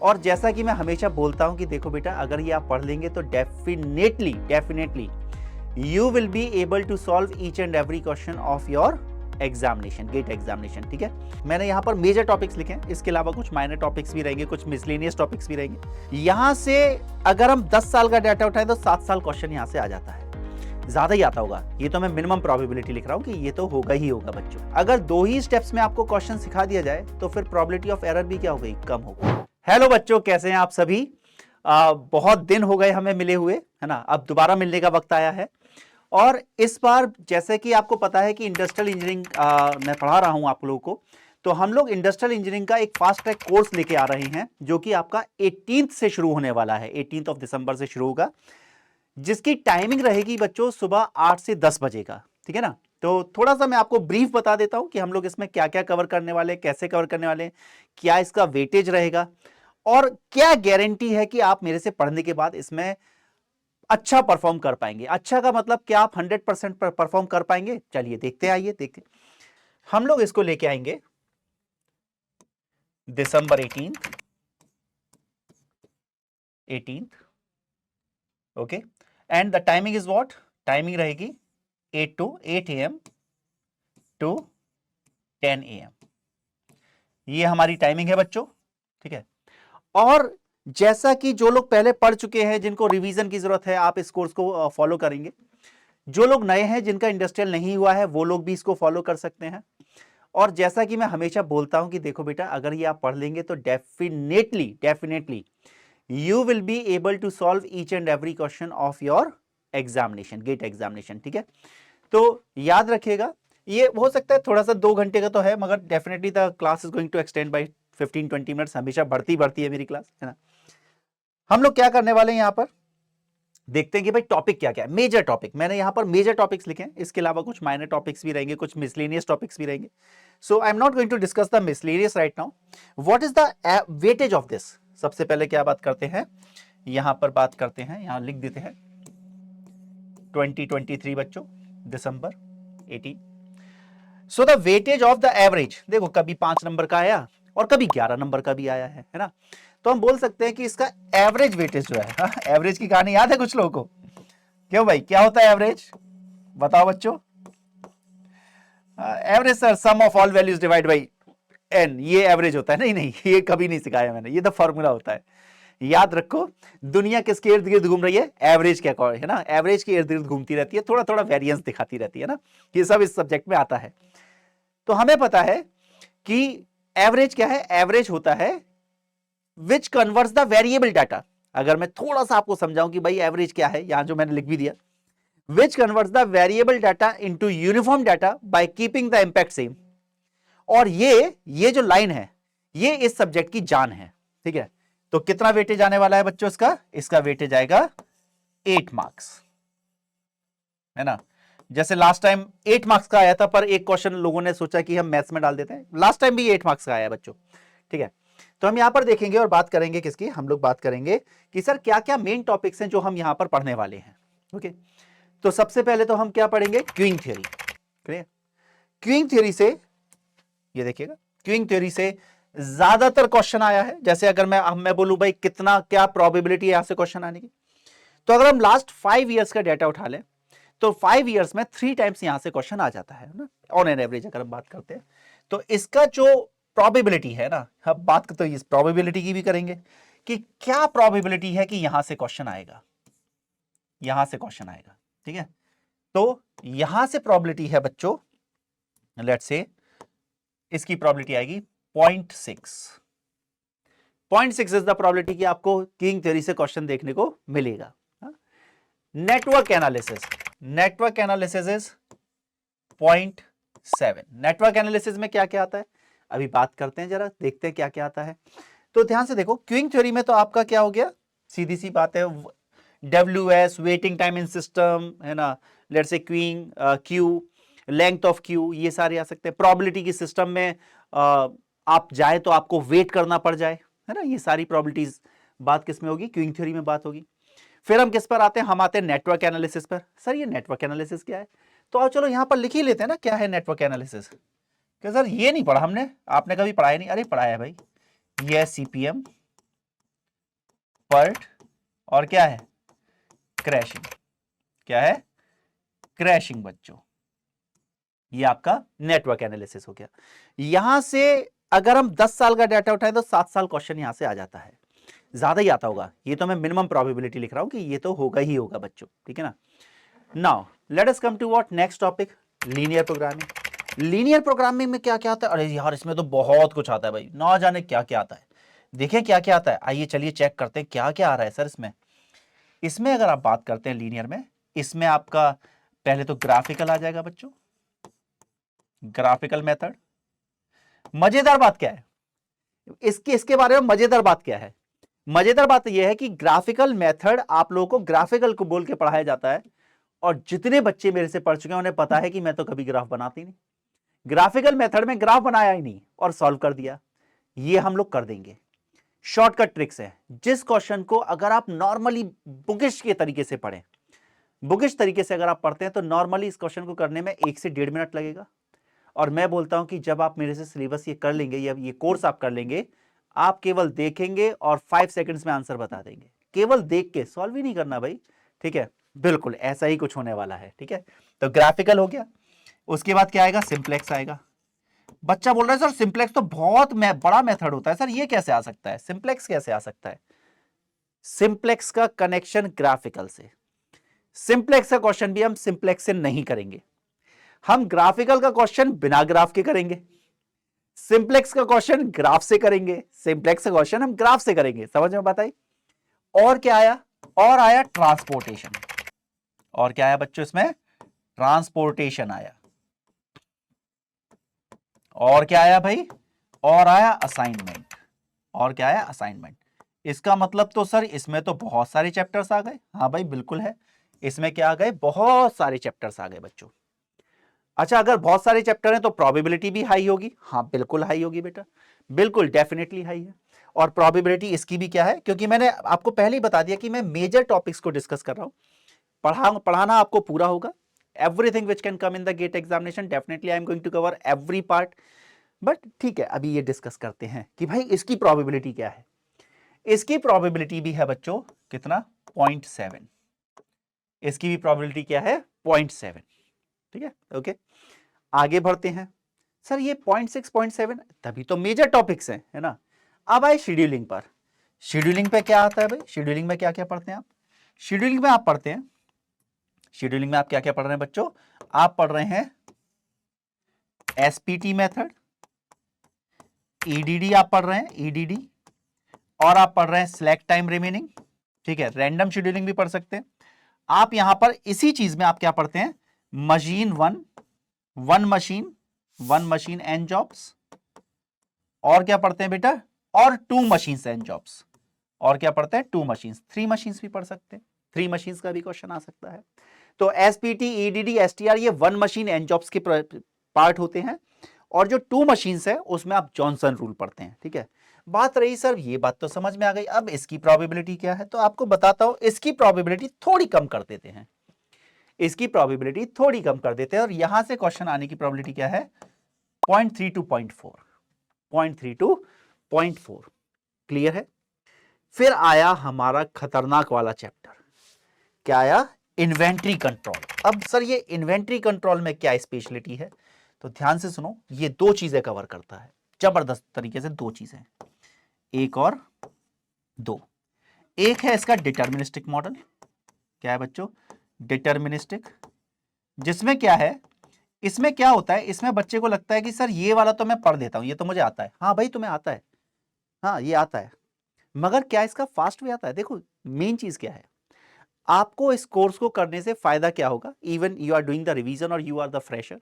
और जैसा कि मैं हमेशा बोलता हूं कि देखो बेटा, अगर ये आप पढ़ लेंगे तो definitely you will be able to solve each and every question of your examination, GATE examination. ठीक है, मैंने यहाँ पर मेजर टॉपिक्स लिखे हैं, इसके अलावा कुछ माइनर टॉपिक्स भी रहेंगे, कुछ मिसलेनियस टॉपिक्स भी रहेंगे। यहाँ से अगर हम 10 साल का डाटा उठाएं तो 7 साल क्वेश्चन यहाँ से आ जाता है, ज्यादा ही आता होगा। ये तो मैं मिनिमम प्रोबेबिलिटी लिख रहा हूँ कि ये तो होगा ही होगा बच्चों। अगर 2 ही स्टेप्स में आपको क्वेश्चन सिखा दिया जाए तो फिर प्रोबेबिलिटी ऑफ एरर भी क्या हो गई, कम हो गई। हेलो बच्चों, कैसे हैं आप सभी? बहुत दिन हो गए हमें मिले हुए, है ना। अब दोबारा मिलने का वक्त आया है। और इस बार जैसे कि आपको पता है कि इंडस्ट्रियल इंजीनियरिंग मैं पढ़ा रहा हूं आप लोगों को, तो हम लोग इंडस्ट्रियल इंजीनियरिंग का एक फास्ट ट्रैक कोर्स लेके आ रहे हैं जो कि आपका 18th से शुरू होने वाला है, 18th ऑफ दिसंबर से शुरू होगा, जिसकी टाइमिंग रहेगी बच्चों सुबह 8 से 10 बजे का। ठीक है ना। तो थोड़ा सा मैं आपको ब्रीफ बता देता हूं कि हम लोग इसमें क्या क्या कवर करने वाले, कैसे कवर करने वाले, क्या इसका वेटेज रहेगा और क्या गारंटी है कि आप मेरे से पढ़ने के बाद इसमें अच्छा परफॉर्म कर पाएंगे। अच्छा का मतलब क्या आप 100% परफॉर्म कर पाएंगे? चलिए देखते हैं, आइए देखते हैं। हम लोग इसको लेके आएंगे दिसंबर 18th, okay. And the timing is what? Timing रहेगी 8 AM टू 10 AM। ये हमारी टाइमिंग है बच्चों। ठीक है। और जैसा कि जो लोग पहले पढ़ चुके हैं, जिनको रिवीजन की जरूरत है, आप इस कोर्स को फॉलो करेंगे। जो लोग नए हैं, जिनका इंडस्ट्रियल नहीं हुआ है, वो लोग भी इसको फॉलो कर सकते हैं। और जैसा कि मैं हमेशा बोलता हूं कि देखो बेटा, अगर ये आप पढ़ लेंगे तो definitely you will be able to solve each and every question of your examination, GATE examination. ठीक है, तो याद रखिएगा, ये हो सकता है थोड़ा सा 2 घंटे का तो है, मगर definitely the class is going to extend by 15-20 minutes. हमेशा बढ़ती है मेरी क्लास, है ना। हम लोग क्या करने वाले हैं यहां पर, देखते हैं कि भाई टॉपिक क्या क्या है। मेजर टॉपिक, मैंने यहां पर मेजर टॉपिक्स लिखे हैं, इसके अलावा कुछ माइनर टॉपिक्स भी रहेंगे, कुछ मिसलेनियस टॉपिक्स भी रहेंगे। So I am not going to discuss the miscellaneous right now. What is the weightage of this? सबसे पहले क्या बात करते हैं, यहां पर बात करते हैं, यहां लिख देते हैं 2023 बच्चों, दिसंबर 18। So the weightage of the average, देखो कभी 5 नंबर का आया और कभी 11 नंबर का भी आया है ना। तो हम बोल सकते हैं कि इसका एवरेज वेटेज जो है, एवरेज की कहानी याद है कुछ लोगों को? क्यों भाई, क्या होता है एवरेज, बताओ बच्चों? Average sir, sum of all values divide by n, ये एवरेज होता है। नहीं नहीं, ये कभी नहीं सिखाया मैंने, ये तो फॉर्मूला होता है। याद रखो, दुनिया किसके इर्द गिर्द घूम रही है? एवरेज के अकॉर्डिंग, है ना। एवरेज के इर्द गिर्द घूमती रहती है, थोड़ा थोड़ा वेरिएंस दिखाती रहती है ना। ये सब इस सब्जेक्ट में आता है। तो हमें पता है कि एवरेज क्या है? एवरेज होता है which converts the variable data. अगर मैं थोड़ा सा आपको समझाऊं कि भाई एवरेज क्या है, यहां जो मैंने लिख भी दिया, which converts the variable data into uniform data by keeping the impact same. और ये जो लाइन है, ये इस सब्जेक्ट की जान है। ठीक है, तो कितना वेटेज आने वाला है बच्चों इसका वेटेज आएगा 8 मार्क्स, है ना। जैसे लास्ट टाइम 8 मार्क्स का आया था, पर एक क्वेश्चन लोगों ने सोचा कि हम मैथ्स में डाल देते हैं, लास्ट टाइम भी 8 मार्क्स का आया बच्चों। ठीक है, तो हम यहां पर देखेंगे और बात करेंगे किसकी, हम लोग बात करेंगे कि सर क्या क्या मेन टॉपिक्स हैं जो हम यहां पर पढ़ने वाले हैं। ओके, तो सबसे पहले तो हम क्या पढ़ेंगे, क्यूइंग थ्योरी। क्यूइंग थ्योरी से, ये देखिएगा, क्यूइंग थ्योरी से ज्यादातर क्वेश्चन आया है। जैसे अगर मैं बोलूं भाई कितना क्या प्रोबेबिलिटी है यहां से क्वेश्चन आने की, तो अगर हम लास्ट 5 इयर्स का डाटा उठा लें तो 5 इयर्स में 3 टाइम्स यहां से क्वेश्चन आ जाता है ना, ऑन एन एवरेज अगर हम बात करते हैं। तो इसका जो प्रोबेबिलिटी है ना, हम बात तो इस प्रोबेबिलिटी की भी करेंगे कि क्या प्रोबेबिलिटी है कि यहां से क्वेश्चन आएगा, यहां से क्वेश्चन आएगा। ठीक है, तो यहां से प्रोबेबिलिटी है बच्चों, लेट्स से इसकी प्रोबेबिलिटी आएगी 0.6। 0.6 इज द प्रोबेबिलिटी कि आपको क्यूइंग थ्योरी से क्वेश्चन देखने को मिलेगा। Network analysis is 0.7। Network analysis में क्या क्या आता है अभी बात करते हैं, जरा देखते हैं क्या क्या आता है। तो ध्यान से देखो, क्यूइंग थ्योरी में तो आपका क्या हो गया, सीधी सी बात है, WS waiting time in system, है ना। Let's say queuing Q, length of Q, ये सारे आ सकते हैं। प्रोबेबिलिटी की सिस्टम में आप जाए तो आपको वेट करना पड़ जाए, है ना। ये सारी प्रोबेबिलिटीज बात किस में होगी, क्यूइंग थ्योरी में बात होगी। फिर हम किस पर आते हैं, हम आते हैं नेटवर्क एनालिसिस पर। सर ये नेटवर्क एनालिसिस क्या है? तो आओ चलो यहां पर लिख ही लेते हैं ना, क्या है नेटवर्क एनालिसिस। क्या सर ये नहीं पढ़ा हमने, आपने कभी पढ़ाया नहीं? अरे पढ़ाया भाई, ये CPM, डिफॉल्ट और क्या है क्रैशिंग। क्या है क्रैशिंग बच्चों। ये आपका नेटवर्क एनालिसिस हो गया। यहां से अगर हम 10 साल का डाटा उठाएं तो 7 साल क्वेश्चन यहां से आ जाता है, ज्यादा ही आता होगा। ये तो मैं मिनिमम प्रोबेबिलिटी लिख रहा हूं कि ये तो होगा ही होगा बच्चों, ठीक है ना। Now let us come to what next topic, linear programming. Linear programming में क्या क्या आता है? अरे यार इसमें तो बहुत कुछ आता है भाई, ना जाने क्या क्या आता है। देखें क्या क्या आता है, आइए चलिए चेक करते हैं क्या क्या आ रहा है सर इसमें। इसमें अगर आप बात करते हैं लीनियर में, इसमें आपका पहले तो ग्राफिकल आ जाएगा बच्चों, ग्राफिकल मेथड। मजेदार बात क्या है इसके बारे में, मजेदार बात क्या है? मजेदार बात यह है कि ग्राफिकल मेथड आप लोगों को ग्राफिकल को बोल के पढ़ाया जाता है, और जितने बच्चे मेरे से पढ़ चुके हैं उन्हें पता है कि मैं तो कभी ग्राफ बनाती नहीं, ग्राफिकल मेथड में ग्राफ बनाया ही नहीं और सॉल्व कर दिया। ये हम लोग कर देंगे, शॉर्टकट ट्रिक्स है। जिस क्वेश्चन को अगर आप नॉर्मली बुकिश के तरीके से पढ़ें, बुकिश तरीके से अगर आप पढ़ते हैं तो नॉर्मली इस क्वेश्चन को करने में 1 से 1.5 मिनट लगेगा। और मैं बोलता हूं कि जब आप मेरे से सिलेबस ये कर लेंगे या ये कोर्स आप कर लेंगे, आप केवल देखेंगे और 5 सेकंड्स में आंसर बता देंगे, केवल देख के, सॉल्व ही नहीं करना भाई, ठीक है। बिल्कुल ऐसा ही कुछ होने वाला है, ठीक है। तो ग्राफिकल हो गया, उसके बाद क्या आएगा, सिंप्लेक्स आएगा। बच्चा बोल रहा है सर सिंप्लेक्स तो बहुत बड़ा मेथड होता है सर, ये कैसे आ सकता है, सिंप्लेक्स कैसे आ सकता है? सिंप्लेक्स का कनेक्शन ग्राफिकल से, सिंप्लेक्स का क्वेश्चन भी हम सिंप्लेक्स से नहीं करेंगे, हम ग्राफिकल का क्वेश्चन बिना ग्राफ के करेंगे, सिंप्लेक्स का क्वेश्चन ग्राफ से करेंगे, सिंप्लेक्स का क्वेश्चन हम ग्राफ से करेंगे। समझ में बताइए। और क्या आया, और आया ट्रांसपोर्टेशन। और क्या आया बच्चों इसमें, ट्रांसपोर्टेशन आया। और क्या आया भाई, और आया असाइनमेंट। और क्या आया, असाइनमेंट। इसका मतलब तो सर इसमें तो बहुत सारे चैप्टर्स आ गए। हाँ भाई बिल्कुल है, इसमें क्या आ गए, बहुत सारे चैप्टर्स आ गए बच्चों। अच्छा अगर बहुत सारे चैप्टर हैं तो प्रोबेबिलिटी भी हाई होगी। हाँ बिल्कुल हाई होगी बेटा, बिल्कुल डेफिनेटली हाई है। और प्रोबेबिलिटी इसकी भी क्या है, क्योंकि मैंने आपको पहले ही बता दिया कि मैं मेजर टॉपिक्स को डिस्कस कर रहा हूं, पढ़ाना आपको पूरा होगा। Everything which can come in the GATE examination, definitely I am going to cover every part. But ठीक है, अभी ये डिस्कस करते हैं कि भाई इसकी प्रोबेबिलिटी क्या है। इसकी प्रोबेबिलिटी भी है बच्चों कितना, 0.7। इसकी भी प्रोबेबिलिटी क्या है, 0.7, ठीक है। ओके आगे बढ़ते हैं। सर ये 0.6 0.7 तभी तो मेजर टॉपिक्स हैं, है ना। अब आए शेड्यूलिंग पर। शेड्यूलिंग पे क्या आता है भाई, शेड्यूलिंग में क्या क्या पढ़ते हैं आप? शेड्यूलिंग में आप पढ़ते हैं, शेड्यूलिंग में आप क्या क्या पढ़ रहे हैं बच्चों? आप पढ़ रहे हैं एसपीटी मेथड, ईडीडी आप पढ़ रहे हैं, ईडीडी, और आप पढ़ रहे हैं सिलेक्ट टाइम रिमेनिंग, ठीक है। रैंडम शेड्यूलिंग भी पढ़ सकते हैं आप। यहां पर इसी चीज में आप क्या पढ़ते हैं, machine one machine n jobs, और क्या पढ़ते हैं बेटा, और 2 मशीन्स एन जॉब्स, और क्या पढ़ते हैं, 2 मशीन्स, 3 मशीन्स भी पढ़ सकते हैं, 3 मशीन्स का भी क्वेश्चन आ सकता है। तो एसपीटी, ईडीडी, एसटीआर ये 1 मशीन एन जॉब्स के पार्ट होते हैं, और जो 2 मशीन्स है उसमें आप जॉनसन रूल पढ़ते हैं, ठीक है। बात रही सर, ये बात तो समझ में आ गई, अब इसकी प्रोबेबिलिटी क्या है, तो आपको बताता हूं। इसकी प्रोबेबिलिटी थोड़ी कम कर देते हैं, इसकी प्रोबेबिलिटी थोड़ी कम कर देते हैं, और यहां से क्वेश्चन आने की प्रोबेबिलिटी क्या है, 0.3 to 0.4, 0.3 to 0.4। क्लियर है। फिर आया हमारा खतरनाक वाला चैप्टर, क्या आया, इन्वेंट्री कंट्रोल। अब सर ये इन्वेंट्री कंट्रोल में क्या स्पेशलिटी है, तो ध्यान से सुनो, ये 2 चीजें कवर करता है, जबरदस्त तरीके से 2 चीजें, एक और 2। एक है इसका डिटर्मिनिस्टिक मॉडल, क्या है बच्चों, डिटर्मिनिस्टिक, जिसमें क्या है, इसमें क्या होता है, इसमें बच्चे को लगता है कि सर ये वाला तो मैं पढ़ देता हूं, ये तो मुझे आता है। हाँ भाई तुम्हें आता है, हाँ ये आता है, मगर क्या इसका फास्ट वे आता है? देखो मेन चीज क्या है, आपको इस कोर्स को करने से फायदा क्या होगा, even you are doing the revision और यू आर द फ्रेशर,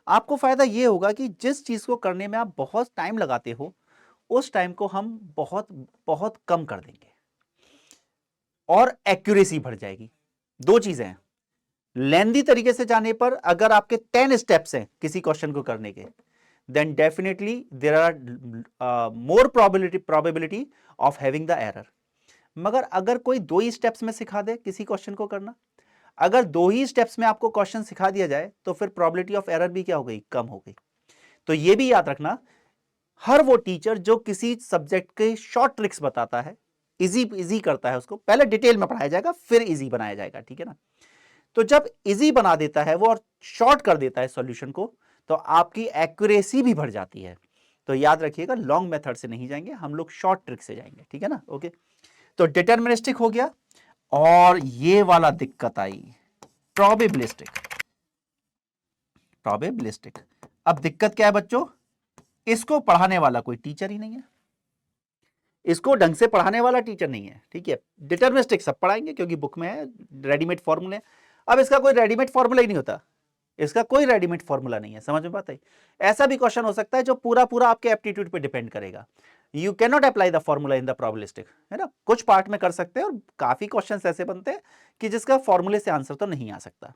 आपको फायदा ये होगा कि जिस चीज को करने में आप बहुत टाइम लगाते हो, उस टाइम को हम बहुत बहुत कम कर देंगे और एक्यूरेसी बढ़ जाएगी। 2 चीजें हैं, लेंदी तरीके से जाने पर अगर आपके 10 स्टेप्स हैं किसी क्वेश्चन को करने के, then definitely there are more probability of having the error। मगर अगर कोई 2 ही स्टेप्स में सिखा दे किसी क्वेश्चन को करना, अगर 2 ही स्टेप्स में आपको क्वेश्चन सिखा दिया जाए, तो फिर प्रोबेबिलिटी ऑफ एरर भी क्या हो गई, कम हो गई। तो ये भी याद रखना, हर वो टीचर जो किसी सब्जेक्ट के शॉर्ट ट्रिक्स बताता है, इजी इजी करता है उसको, पहले डिटेल में पढ़ाया जाएगा फिर इजी बनाया जाएगा, ठीक है ना। तो जब इजी बना देता है वो और शॉर्ट कर देता है सॉल्यूशन को, तो आपकी एक्यूरेसी भी बढ़ जाती है। तो याद रखिएगा, लॉन्ग मेथड से नहीं जाएंगे हम लोग, शॉर्ट ट्रिक से जाएंगे, ठीक है ना। ओके, तो डिटर्मिनिस्टिक हो गया, और ये वाला दिक्कत आई, प्रोबेबिलिस्टिक। प्रोबेबिलिस्टिक, अब दिक्कत क्या है बच्चों, इसको पढ़ाने वाला कोई टीचर ही नहीं है, इसको ढंग से पढ़ाने वाला टीचर नहीं है, ठीक है। डिटर्मिनिस्टिक सब पढ़ाएंगे क्योंकि बुक में है, रेडीमेड फॉर्मूले। अब इसका कोई रेडीमेड फॉर्मूला ही नहीं होता, इसका कोई रेडीमेड फॉर्मूला नहीं है, समझ में बात है। ऐसा भी क्वेश्चन हो सकता है जो पूरा पूरा आपके एप्टीट्यूड पे डिपेंड करेगा। You can not apply the formula in the probabilistic, है ना। कुछ पार्ट में कर सकते हैं और काफी क्वेश्चंस ऐसे बनते हैं कि जिसका फॉर्मूले से आंसर तो नहीं आ सकता।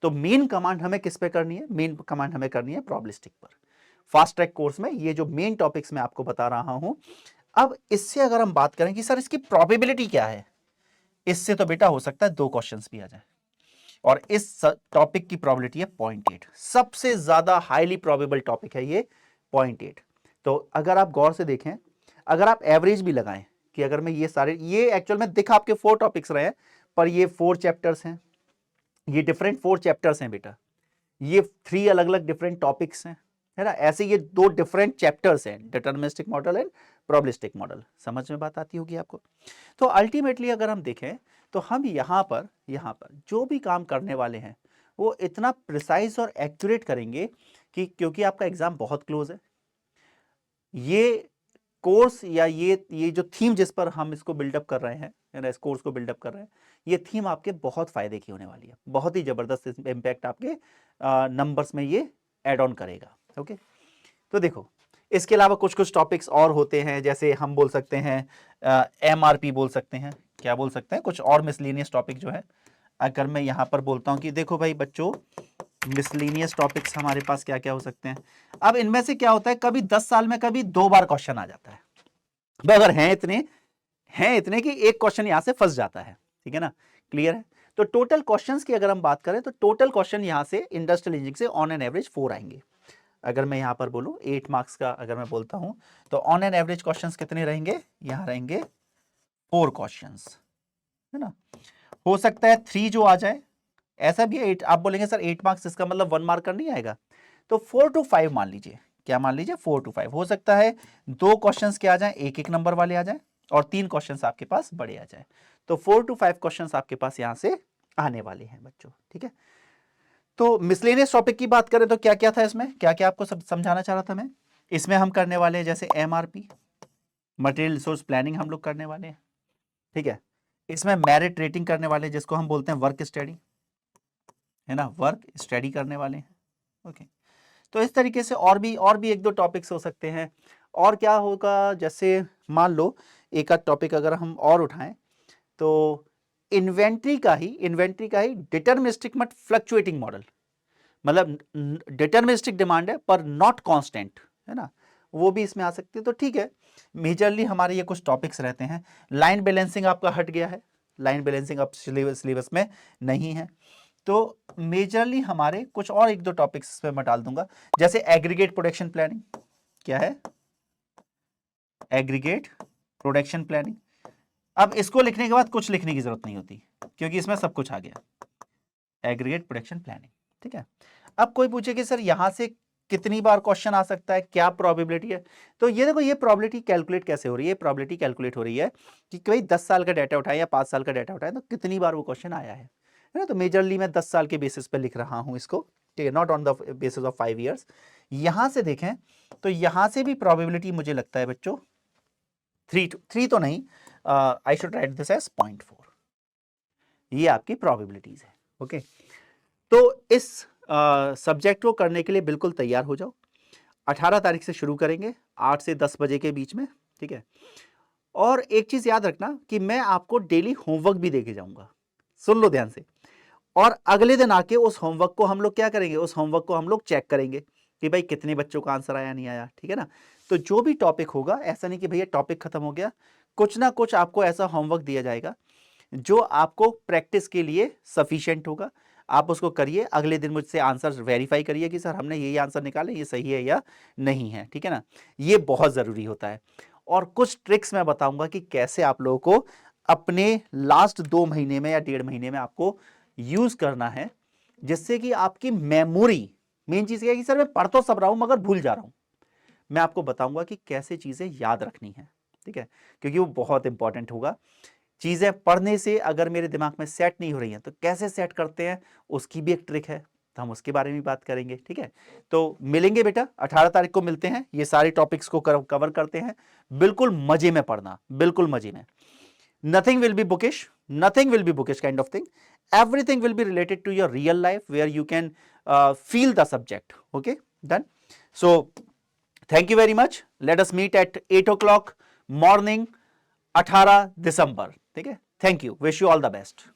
तो मेन कमांड हमें किस पे करनी है, मेन कमांड हमें करनी है प्रोबेबिलिस्टिक पर। फास्ट ट्रैक कोर्स में ये जो मेन टॉपिक्स मैं आपको बता रहा हूं, अब इससे अगर हम बात करें कि सर इसकी प्रोबेबिलिटी क्या है, इससे तो बेटा हो सकता है 2 क्वेश्चंस भी आ जाए, और इस टॉपिक की प्रोबेबिलिटी है 0.8, सबसे ज्यादा हाईली प्रोबेबल टॉपिक है ये 0.8। तो अगर आप गौर से देखें, अगर आप एवरेज भी लगाएं कि अगर मैं ये सारे, ये एक्चुअल में दिखा आपके 4 टॉपिक्स रहे हैं, पर ये 4 चैप्टर्स हैं, ये डिफरेंट 4 चैप्टर्स हैं बेटा, ये 3 अलग अलग डिफरेंट टॉपिक्स हैं, है ना। ऐसे ये 2 डिफरेंट चैप्टर्स हैं, deterministic model and probabilistic model. समझ में बात आती होगी आपको। तो अल्टीमेटली अगर हम देखें तो हम यहाँ पर जो भी काम करने वाले हैं वो इतना प्रिसाइज और एक्यूरेट करेंगे कि, क्योंकि आपका एग्जाम बहुत क्लोज है, ये कोर्स या ये जो थीम जिस पर हम इसको बिल्डअप कर रहे हैं, या इस कोर्स को बिल्डअप कर रहे हैं, ये थीम आपके बहुत फायदे की होने वाली है, बहुत ही जबरदस्त इंपैक्ट आपके नंबर्स में ये एड ऑन करेगा। ओके, तो देखो इसके अलावा कुछ कुछ टॉपिक्स और होते हैं, जैसे हम बोल सकते हैं MRP बोल सकते हैं, क्या बोल सकते हैं, कुछ और मिसलेनियस टॉपिक जो है। अगर मैं यहाँ पर बोलता हूँ कि देखो भाई बच्चों, मिसलेनियस टॉपिक्स हमारे पास क्या क्या हो सकते हैं। अब इनमें से क्या होता है, कभी 10 साल में कभी 2 बार क्वेश्चन आ जाता है, अगर हैं इतने कि एक क्वेश्चन यहां से फंस जाता है, ठीक है ना। क्लियर है। तो टोटल क्वेश्चंस की अगर हम बात करें तो टोटल क्वेश्चन यहां से इंडस्ट्रियल इंजीनियरिंग से ऑन एन एवरेज 4 आएंगे। अगर मैं यहां पर बोलूं 8 मार्क्स का अगर मैं बोलता हूं, तो ऑन एन एवरेज क्वेश्चंस कितने रहेंगे, यहां रहेंगे 4 क्वेश्चंस, है ना। हो सकता है 3 जो आ जाए, ऐसा भी है 8, आप बोलेंगे सर 8 मार्क्स इसका मतलब 1 मार्क का नहीं आएगा, तो 4 to 5 मान लीजिए, क्या मान लीजिए 4 to 5 हो सकता है। 2 क्वेश्चंस क्या आ जाए, एक एक नंबर वाले आ जाए, और 3 क्वेश्चंस आपके पास बड़े आ जाए। तो 4 to 5 क्वेश्चंस आपके पास यहां से आने वाले हैं बच्चों, ठीक है। तो मिसलेनियस टॉपिक की बात करें तो क्या क्या था इसमें, क्या क्या आपको समझाना चाह रहा था मैं। इसमें हम करने वाले हैं जैसे MRP, मटेरियल रिसोर्स प्लानिंग हम लोग करने वाले हैं, ठीक है। इसमें मेरिट रेटिंग करने वाले हैं, जिसको हम बोलते हैं वर्क स्टडी, है ना, वर्क स्टडी करने वाले हैं। ओके, तो इस तरीके से और भी 1-2 टॉपिक्स हो सकते हैं। और क्या होगा, जैसे मान लो एक आध टॉपिक अगर हम और उठाएं, तो इन्वेंट्री का ही डिटर्मिनिस्टिक मत फ्लक्चुएटिंग मॉडल, मतलब डिटर्मिनिस्टिक डिमांड है पर नॉट कांस्टेंट, है ना, वो भी इसमें आ सकती है। तो ठीक है, मेजरली हमारे ये कुछ टॉपिक्स रहते हैं। लाइन बैलेंसिंग आपका हट गया है, लाइन बैलेंसिंग अब सिलेबस में नहीं है। तो मेजरली हमारे कुछ और 1-2 टॉपिक्स पे मैं डाल दूंगा, जैसे एग्रीगेट प्रोडक्शन प्लानिंग। क्या है एग्रीगेट प्रोडक्शन प्लानिंग। अब इसको लिखने के बाद कुछ लिखने की जरूरत नहीं होती, क्योंकि इसमें सब कुछ आ गया, एग्रीगेट प्रोडक्शन प्लानिंग, ठीक है। अब कोई पूछे कि सर यहां से कितनी बार क्वेश्चन आ सकता है, क्या प्रोबेबिलिटी है, तो ये देखो, ये प्रोबेबिलिटी कैलकुलेट कैसे हो रही है, प्रोबेबिलिटी कैलकुलेट हो रही है कि कोई 10 साल का डाटा उठाए या 5 साल का डाटा उठाए तो कितनी बार वो क्वेश्चन आया है ना। तो मेजरली मैं 10 साल के बेसिस पे लिख रहा हूं इसको, ठीक है, not on the basis of 5 years. यहां से देखें तो यहां से भी प्रोबेबिलिटी मुझे लगता है बच्चों 3 तो नहीं, I should write this as 0.4, ये आपकी प्रोबेबिलिटीज है। ओके, तो इस सब्जेक्ट को करने के लिए बिल्कुल तैयार हो जाओ। 18 तारीख से शुरू करेंगे 8 से 10 बजे के बीच में, ठीक है। और एक चीज याद रखना कि मैं आपको डेली होमवर्क भी देके जाऊंगा, सुन लो ध्यान से। और अगले दिन आके उस होमवर्क को हम लोग क्या करेंगे, उस होमवर्क को हम लोग चेक करेंगे कि भाई कितने बच्चों का आंसर आया नहीं आया, ठीक है ना। तो जो भी टॉपिक होगा, ऐसा नहीं कि भैया टॉपिक खत्म हो गया, कुछ ना कुछ आपको ऐसा होमवर्क दिया जाएगा जो आपको प्रैक्टिस के लिए सफिशिएंट होगा। आप उसको करिए, अगले दिन मुझसे आंसर वेरीफाई करिए कि सर हमने यही आंसर निकाले, ये सही है या नहीं है, ठीक है ना। ये बहुत ज़रूरी होता है। और कुछ ट्रिक्स मैं बताऊंगा कि कैसे आप लोगों को अपने लास्ट 2 महीने में या 1.5 महीने में आपको यूज करना है, जिससे कि आपकी मेमोरी, मेन चीज क्या है कि सर मैं पढ़ तो सब रहा हूं मगर भूल जा रहा हूं, मैं आपको बताऊंगा कि कैसे चीजें याद रखनी है, ठीक है, क्योंकि वो बहुत इंपॉर्टेंट होगा। चीजें पढ़ने से अगर मेरे दिमाग में सेट नहीं हो रही हैं तो कैसे सेट करते हैं, उसकी भी एक ट्रिक है, तो हम उसके बारे में बात करेंगे, ठीक है। तो मिलेंगे बेटा, 18 तारीख को मिलते हैं, ये सारे टॉपिक्स को कवर करते हैं, बिल्कुल मजे में पढ़ना, बिल्कुल मजे में। nothing will be bookish, nothing will be bookish kind of thing, everything will be related to your real life where you can feel the subject. Okay, done. So thank you very much, let us meet at 8 o'clock morning 18 दिसंबर, ठीक है। Thank you, wish you all the best.